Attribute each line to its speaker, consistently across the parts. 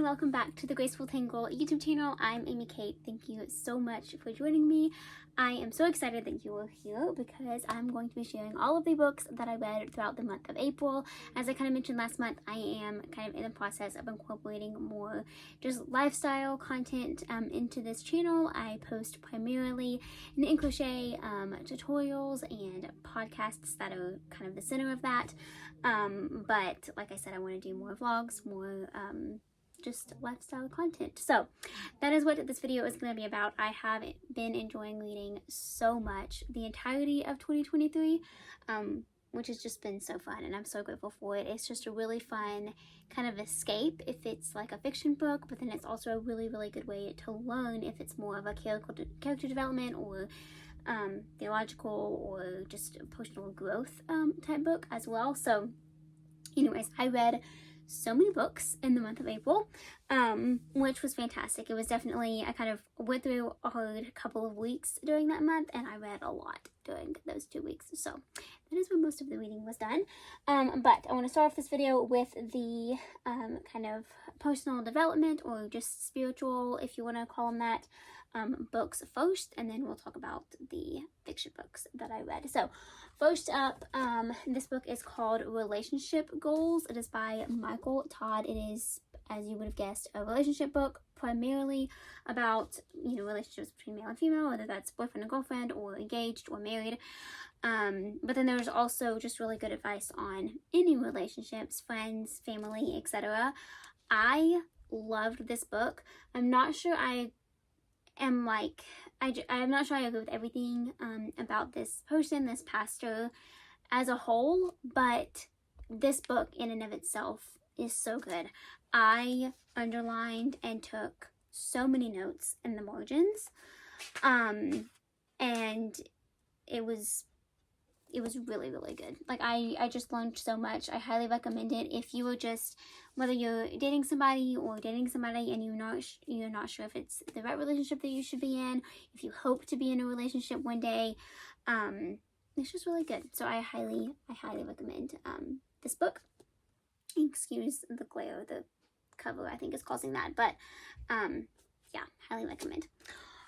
Speaker 1: welcome back to the Graceful Tangle YouTube channel. I'm Amy Kate. Thank you so much for joining me. I am so excited that you are here because I'm going to be sharing all of the books that I read throughout the month of April. As I kind of mentioned last month, I am kind of in the process of incorporating more just lifestyle content into this channel. I post primarily knit and crochet tutorials and podcasts that are kind of the center of that. But like I said, I want to do more vlogs, more just lifestyle content. So that is what this video is going to be about. I have been enjoying reading so much the entirety of 2023, which has just been so fun, and I'm so grateful for it. It's just a really fun kind of escape if it's like a fiction book, but then it's also a really, really good way to learn if it's more of a character development or theological or just personal growth type book as well. So anyways, I read so many books in the month of April, which was fantastic. It was definitely, I kind of went through a hard couple of weeks during that month, and I read a lot during those 2 weeks. So that is when most of the reading was done. But I want to start off this video with the kind of personal development, or just spiritual, if you want to call them that, books first, and then we'll talk about the fiction books that I read. So first up, this book is called Relationship Goals. It is by Todd. It is, as you would have guessed, a relationship book, primarily about, relationships between male and female, whether that's boyfriend and girlfriend, or engaged or married. But then there's also just really good advice on any relationships, friends, family, etc. I loved this book. I'm not sure I'm not sure I agree with everything about this person, this pastor as a whole, but this book in and of itself is so good. I underlined and took so many notes in the margins, and it was really, really good. Like, I just learned so much. I highly recommend it if you were just, whether you're dating somebody and you're not sure if it's the right relationship that you should be in, if you hope to be in a relationship one day. It's just really good. So I highly recommend this book. Excuse the glare, the cover I think is causing that, but yeah, highly recommend.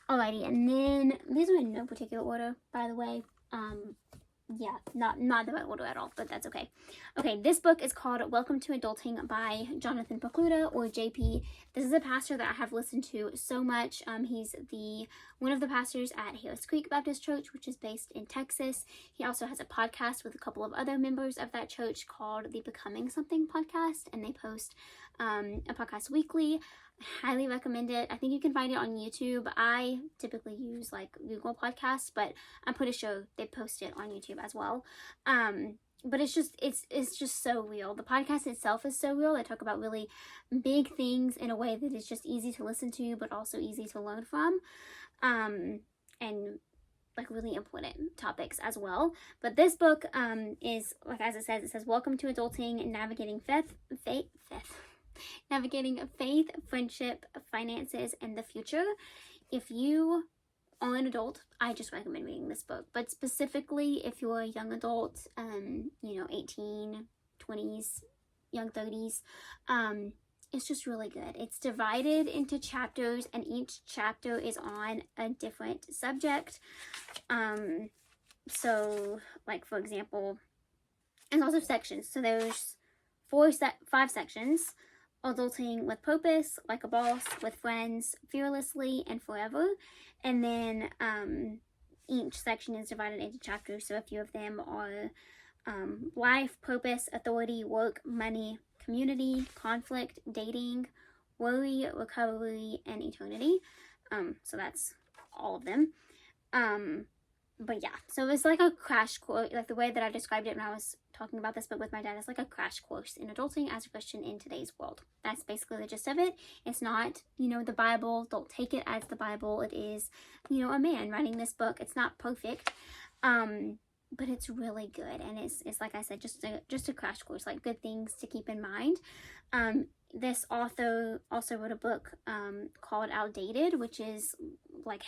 Speaker 1: Alrighty, and then these are in no particular order, by the way. Yeah, not the right order at all, but that's okay. Okay, this book is called Welcome to Adulting by Jonathan Pokluda, or JP. This is a pastor that I have listened to so much. He's one of the pastors at Harris Creek Baptist Church, which is based in Texas. He also has a podcast with a couple of other members of that church called the Becoming Something podcast, and they post a podcast weekly. Highly recommend it. I think you can find it on YouTube. I typically use like Google Podcasts, but I'm pretty sure they post it on YouTube as well. But it's just so real. The podcast itself is so real. They talk about really big things in a way that is just easy to listen to, but also easy to learn from, and like really important topics as well. But this book is, like, as it says Welcome to Adulting, Navigating faith, friendship, finances, and the future. If you are an adult, I just recommend reading this book. But specifically, if you're a young adult, 18, 20s, young 30s, it's just really good. It's divided into chapters, and each chapter is on a different subject. So, like, for example, there's also sections. So there's 5 sections. Adulting with purpose, like a boss, with friends, fearlessly, and forever. And then each section is divided into chapters. So a few of them are life, purpose, authority, work, money, community, conflict, dating, worry, recovery, and eternity. So that's all of them. But yeah, so it's like a crash course. Like, the way that I described it when I was talking about this book with my dad, is like a crash course in adulting as a Christian in today's world. That's basically the gist of it. It's not, the Bible. Don't take it as the Bible. It is, a man writing this book. It's not perfect, but it's really good. And it's like I said, just a crash course, like good things to keep in mind. this author also wrote a book called Outdated, which is like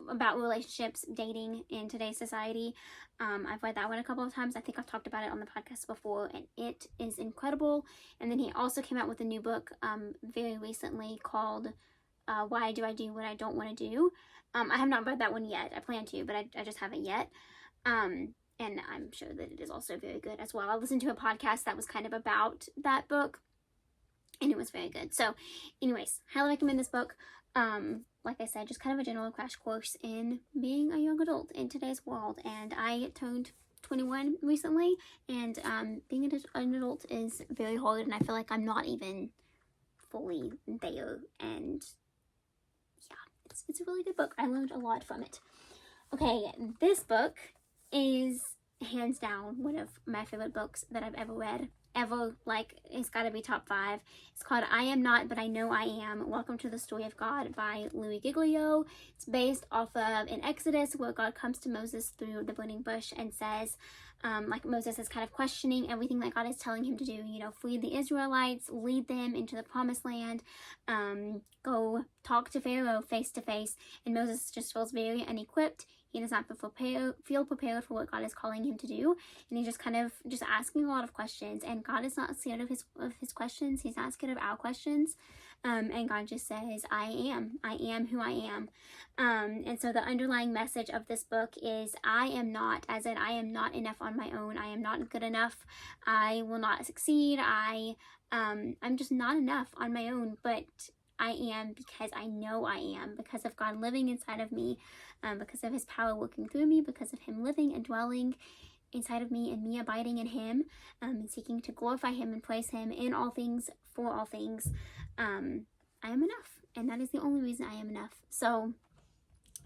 Speaker 1: about relationships, dating in today's society. I've read that one a couple of times. I think I've talked about it on the podcast before, and it is incredible. And then he also came out with a new book very recently called Why Do I Do What I Don't Want to Do? I have not read that one yet. I plan to, but I just haven't yet. And I'm sure that it is also very good as well. I listened to a podcast that was kind of about that book, and it was very good. So anyways, highly recommend this book. Like I said, just kind of a general crash course in being a young adult in today's world. And I turned 21 recently, and being an adult is very hard, and I feel like I'm not even fully there. And yeah, it's a really good book. I learned a lot from it. Okay, this book is hands down one of my favorite books that I've ever read. Like, it's got to be top 5. It's called I Am Not, But I Know I Am. Welcome to the Story of God by Louie Giglio. It's based off of in Exodus, where God comes to Moses through the burning bush and says, like, Moses is kind of questioning everything that God is telling him to do. You know, free the Israelites, lead them into the promised land, go talk to Pharaoh face to face. And Moses just feels very unequipped. He does not feel prepared for what God is calling him to do, and he's just kind of asking a lot of questions. And God is not scared of his questions. He's not scared of our questions. And God just says, I am who I am. And so the underlying message of this book is I am not, as in I am not enough on my own. I am not good enough. I will not succeed. I'm just not enough on my own, but I am because I know I am, because of God living inside of me, because of his power working through me, because of him living and dwelling inside of me and me abiding in him, and seeking to glorify him and praise him in all things, for all things. I am enough, and that is the only reason I am enough. So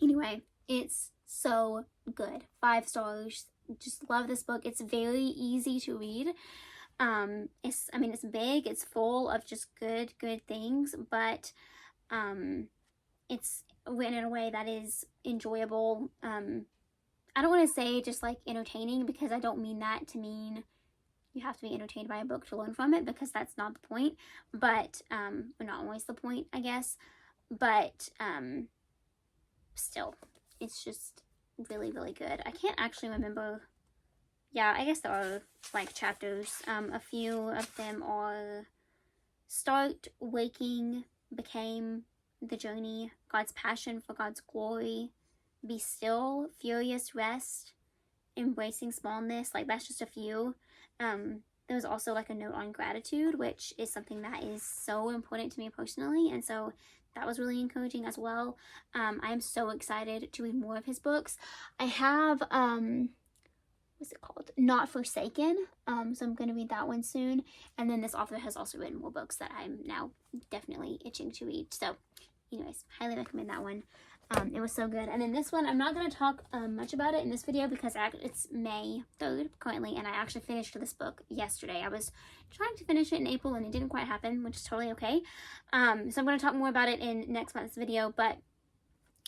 Speaker 1: anyway, it's so good. 5 stars. Just love this book. It's very easy to read. It's big, it's full of just good things, but it's written in a way that is enjoyable. I don't want to say just like entertaining, because I don't mean that to mean you have to be entertained by a book to learn from it, because that's not the point, but not always the point, I guess, but still, it's just really good. I can't actually remember. Yeah, I guess there are like chapters. A few of them are Start, Waking, Became, The Journey, God's Passion for God's Glory, Be Still, Furious, Rest, Embracing Smallness. Like, that's just a few. There's also like a note on gratitude, which is something that is so important to me personally, and so that was really encouraging as well. I am so excited to read more of his books. I have what's it called? Not Forsaken. So I'm going to read that one soon. And then this author has also written more books that I'm now definitely itching to read. So anyways, highly recommend that one. It was so good. And then this one, I'm not going to talk much about it in this video, because it's May 3rd currently, and I actually finished this book yesterday. I was trying to finish it in April, and it didn't quite happen, which is totally okay. So I'm going to talk more about it in next month's video, but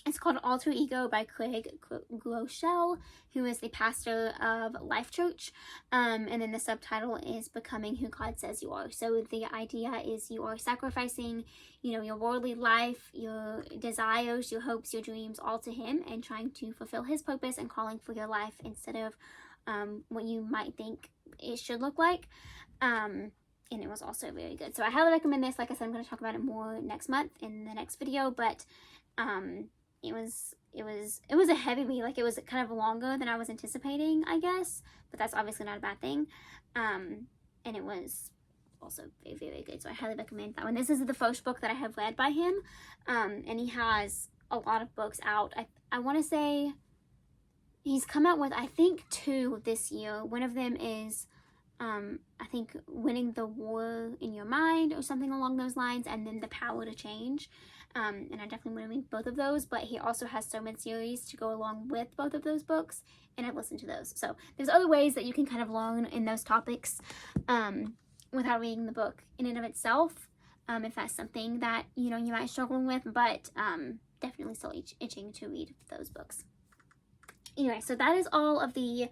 Speaker 1: it's called Alter Ego by Groeschell, who is the pastor of Life Church. And then the subtitle is Becoming Who God Says You Are. So the idea is you are sacrificing, your worldly life, your desires, your hopes, your dreams, all to him, and trying to fulfill his purpose and calling for your life instead of what you might think it should look like. And it was also very good. So I highly recommend this. Like I said, I'm going to talk about it more next month in the next video, but it was a heavy read. Like, it was kind of longer than I was anticipating, I guess, but that's obviously not a bad thing. And it was also very good. So I highly recommend that one. This is the first book that I have read by him. And he has a lot of books out. I want to say he's come out with, I think, 2 this year. One of them is I think Winning the War in Your Mind or something along those lines, and then The Power to Change. And I definitely want to read both of those, but he also has sermon series to go along with both of those books, and I've listened to those. So there's other ways that you can kind of learn in those topics without reading the book in and of itself, if that's something that, you might struggle with, but definitely still itching to read those books. Anyway, so that is all of the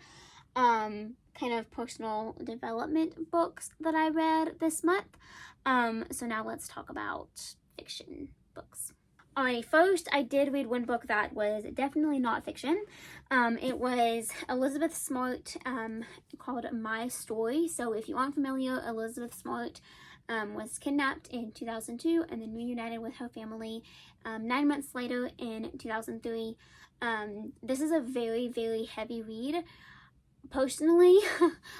Speaker 1: kind kind of personal development books that I read this month. So now let's talk about fiction books. Alrighty, first I did read one book that was definitely not fiction. It was Elizabeth Smart, called My Story. So if you aren't familiar, Elizabeth Smart was kidnapped in 2002 and then reunited with her family 9 months later in 2003. This is a very, very heavy read. Personally,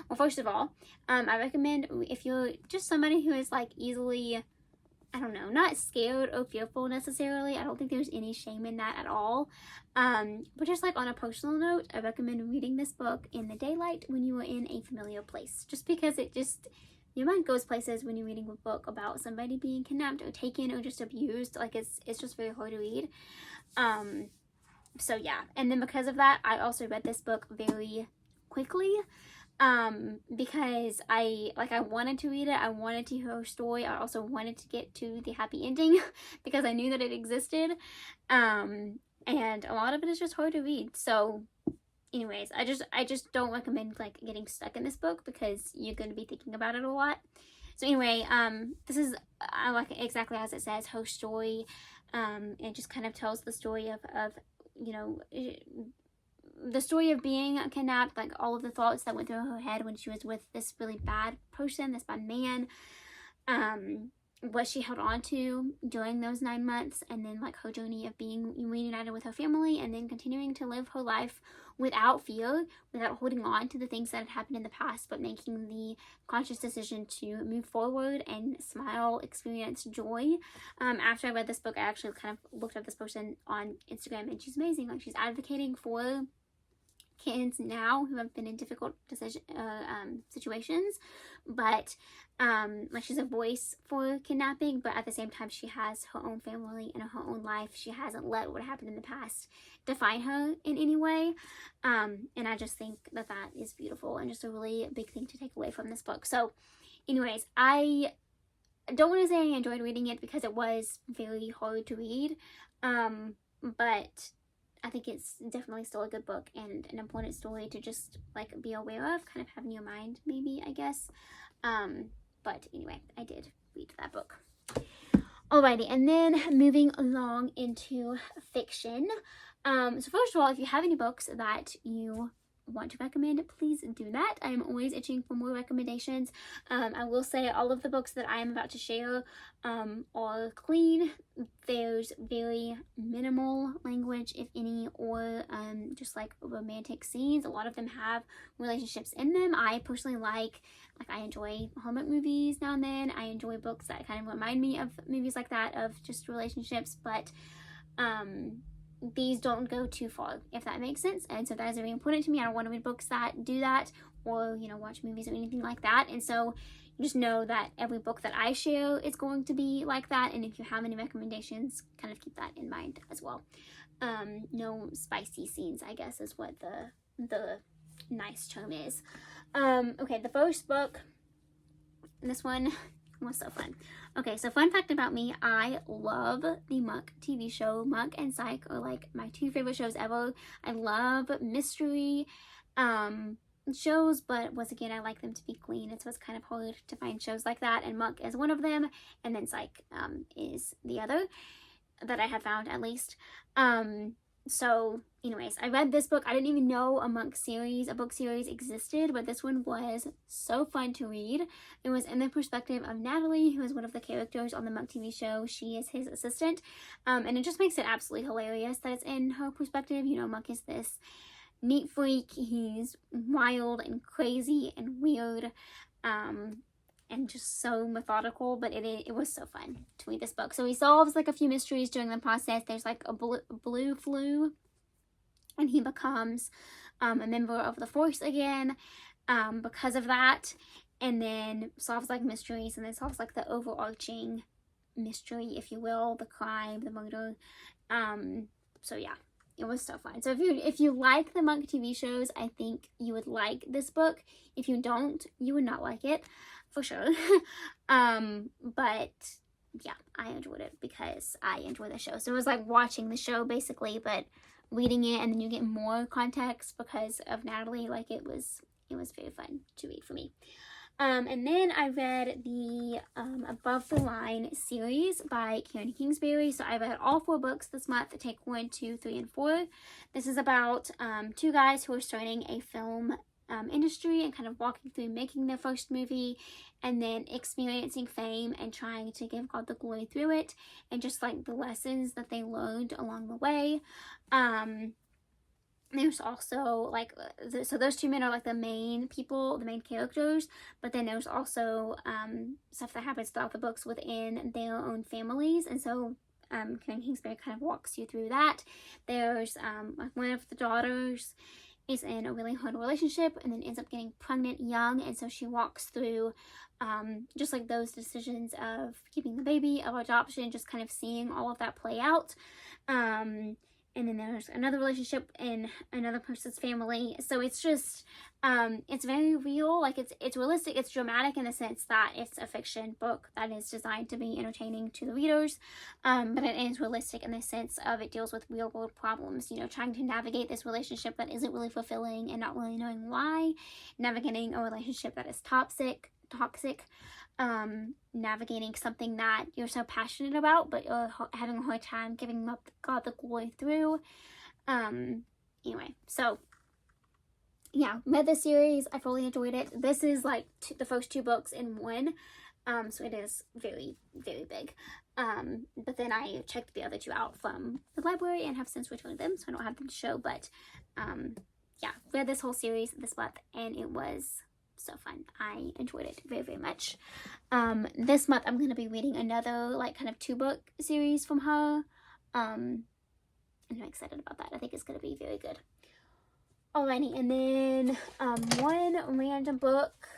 Speaker 1: well, first of all, I recommend if you're just somebody who is like easily, I don't know, not scared or fearful necessarily. I don't think there's any shame in that at all. But just like on a personal note, I recommend reading this book in the daylight when you are in a familiar place. Just because your mind goes places when you're reading a book about somebody being kidnapped or taken or just abused. Like it's just very hard to read. So yeah, and then because of that, I also read this book very quickly. Because I wanted to read it. I wanted to hear her story. I also wanted to get to the happy ending because I knew that it existed. And a lot of it is just hard to read. So anyways, I just don't recommend like getting stuck in this book because you're going to be thinking about it a lot. So anyway, this is like exactly as it says, her story. It just kind of tells the story of you know, the story of being kidnapped, like all of the thoughts that went through her head when she was with this really bad person, this bad man, what she held on to during those 9 months, and then like her journey of being reunited with her family and then continuing to live her life without fear, without holding on to the things that had happened in the past, but making the conscious decision to move forward and smile, experience joy. After I read this book, I actually kind of looked up this person on Instagram, and she's amazing. Like she's advocating for kids now who have been in difficult situations, but like she's a voice for kidnapping, but at the same time she has her own family and her own life. She hasn't let what happened in the past define her in any way, and I just think that is beautiful and just a really big thing to take away from this book. So anyways, I don't want to say I enjoyed reading it because it was very hard to read, but I think it's definitely still a good book and an important story to just like be aware of, kind of have in your mind maybe, I guess. But anyway, I did read that book. Alrighty, and then moving along into fiction. So first of all, if you have any books that you want to recommend, please do that. I am always itching for more recommendations. I will say all of the books that I am about to share are clean. There's very minimal language, if any, or just like romantic scenes. A lot of them have relationships in them. I personally like I enjoy Hallmark movies now and then. I enjoy books that kind of remind me of movies like that, of just relationships, but these don't go too far, if that makes sense. And so that is very important to me. I don't want to read books that do that, or you know, watch movies or anything like that. And so just know that every book that I share is going to be like that, and if you have any recommendations, kind of keep that in mind as well. No spicy scenes, I guess, is what the nice term is. Okay, the first book, this one was so fun. Okay, so fun fact about me, I love the Monk TV show. Monk and Psych are like my two favorite shows ever. I love mystery shows, but once again, I like them to be clean, and so it's kind of hard to find shows like that, and Monk is one of them, and then Psych is the other that I have found, at least. So anyways, I read this book. I didn't even know a book series existed, but this one was so fun to read. It was in the perspective of Natalie, who is one of the characters on the Monk TV show. She is his assistant, and it just makes it absolutely hilarious that it's in her perspective. You know, Monk is this neat freak. He's wild and crazy and weird, and just so methodical, but it was so fun to read this book. So he solves like a few mysteries during the process. There's like a blue flu, and he becomes a member of the force again because of that, and then solves like mysteries, and then solves like the overarching mystery, if you will, the crime, the murder. So yeah, it was so fun. So if you like the Monk TV shows, I think you would like this book. If you don't, you would not like it, for sure. But yeah, I enjoyed it because I enjoy the show. So it was like watching the show basically, but reading it, and then you get more context because of Natalie. Like it was it was very fun to read for me. And then I read the Above the Line series by Kingsbury. So I read all 4 books this month. Take 1, 2, 3, and 4. This is about 2 guys who are starting a film industry and kind of walking through making their first movie and then experiencing fame and trying to give God the glory through it, and just like the lessons that they learned along the way. There's also like, so those 2 men are like the main people, the main characters, but then there's also stuff that happens throughout the books within their own families, and so Kingsbury kind of walks you through that. There's like one of the daughters is in a really hard relationship and then ends up getting pregnant young, and so she walks through just like those decisions of keeping the baby, of adoption, just kind of seeing all of that play out. And then there's another relationship in another person's family. So it's just, it's very real. Like it's realistic. It's dramatic in the sense that it's a fiction book that is designed to be entertaining to the readers. But it is realistic in the sense of it deals with real world problems, you know, trying to navigate this relationship that isn't really fulfilling and not really knowing why, navigating a relationship that is toxic, navigating something that you're so passionate about but you're having a hard time giving up God the glory through. Anyway, so yeah, read this series. I fully enjoyed it. This is like the first 2 books in one, so it is very, very big. But then I checked the other 2 out from the library and have since returned them, so I don't have them to show. But yeah, read this whole series this month and it was so fun. I enjoyed it very, very much. This month I'm going to be reading another like kind of 2-book series from her. I'm excited about that. I think it's going to be very good. Alrighty, and then one random book,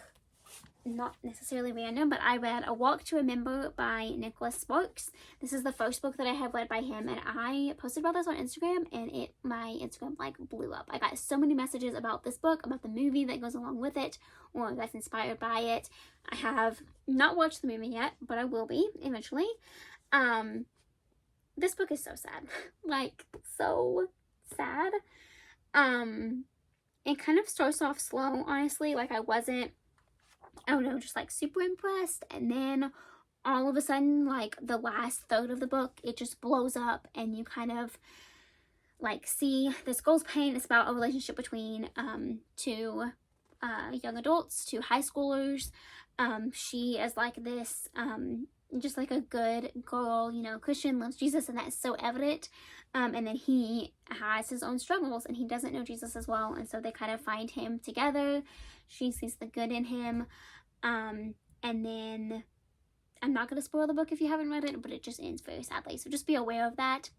Speaker 1: not necessarily random, but I read A Walk to Remember by Nicholas Sparks. This is the first book that I have read by him, and I posted about this on Instagram, and my Instagram like blew up. I got so many messages about this book, about the movie that goes along with it, or that's inspired by it. I have not watched the movie yet, but I will be eventually. This book is so sad. Like, so sad. It kind of starts off slow, honestly. Like, I don't know, just like super impressed, and then all of a sudden, like the last third of the book, it just blows up and you kind of like see this girl's pain. It's about a relationship between 2 young adults, 2 high schoolers. She is like this just like a good girl, you know, Christian, loves Jesus, and that's so evident. And then he has his own struggles and he doesn't know Jesus as well, and so they kind of find him together. She sees the good in him. And then I'm not going to spoil the book if you haven't read it, but it just ends very sadly, so just be aware of that.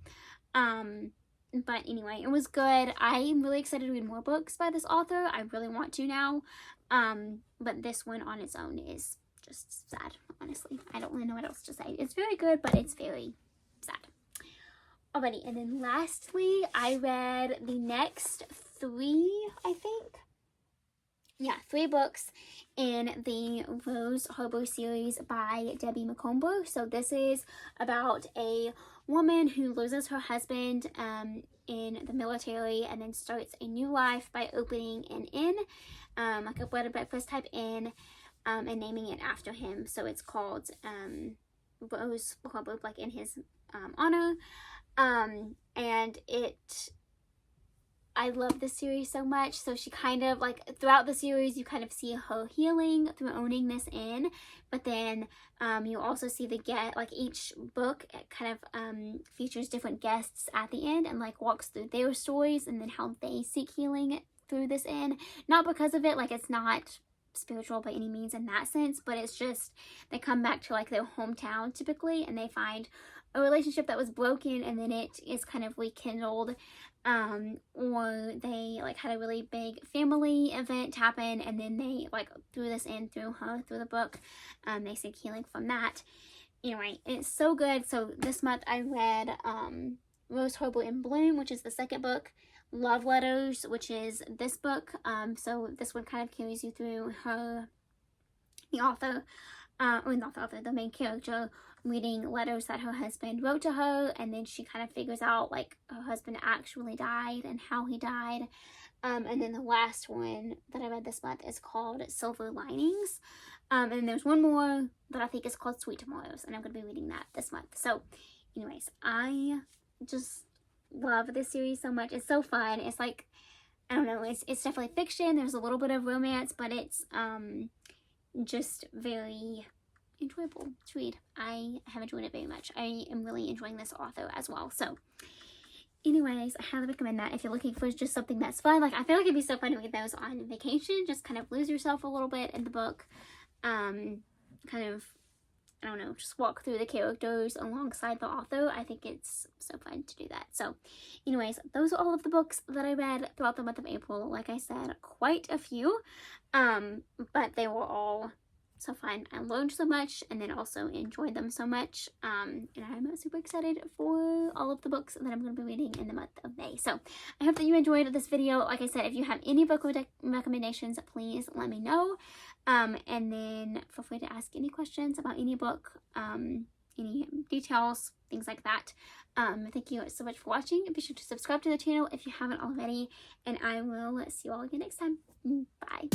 Speaker 1: But anyway, it was good. I'm really excited to read more books by this author. I really want to now. But this one on its own is just sad, honestly. I don't really know what else to say. It's very good, but it's very sad. Alrighty, and then lastly, I read the next 3, I think. Yeah, 3 books in the Rosehobo series by Debbie Macomber. So this is about a woman who loses her husband in the military and then starts a new life by opening an inn, like a bed and breakfast type inn, and naming it after him. So it's called Rosehobo, like in his honor. And I love this series so much. So she kind of like throughout the series you kind of see her healing through owning this inn, but then you also see like each book kind of features different guests at the end and like walks through their stories and then how they seek healing through this inn. Not because of it, like it's not spiritual by any means in that sense, but it's just they come back to like their hometown typically and they find a relationship that was broken and then it is kind of rekindled, or they like had a really big family event happen and then they like threw this in through the book, they seek healing from that. Anyway, it's so good. So this month I read Rosehobo in Bloom, which is the second book, Love Letters, which is this book. So this one kind of carries you through the main character reading letters that her husband wrote to her, and then she kind of figures out like her husband actually died and how he died. And then the last one that I read this month is called Silver Linings. And there's one more that I think is called Sweet Tomorrows, and I'm going to be reading that this month. So anyways, I just love this series so much. It's so fun. It's like, I don't know, it's definitely fiction. There's a little bit of romance, but it's just very enjoyable to read. I have enjoyed it very much. I am really enjoying this author as well. So anyways, I highly recommend that if you're looking for just something that's fun. Like, I feel like it'd be so fun to read those on vacation. Just kind of lose yourself a little bit in the book. Kind of, I don't know, just walk through the characters alongside the author. I think it's so fun to do that. So anyways, those are all of the books that I read throughout the month of April. Like I said, quite a few, but they were all so fun. I learned so much and then also enjoyed them so much, and I'm super excited for all of the books that I'm going to be reading in the month of May. So I hope that you enjoyed this video. Like I said, if you have any book recommendations, please let me know, and then feel free to ask any questions about any book, any details, things like that. Thank you so much for watching. Be sure to subscribe to the channel if you haven't already, and I will see you all again next time. Bye.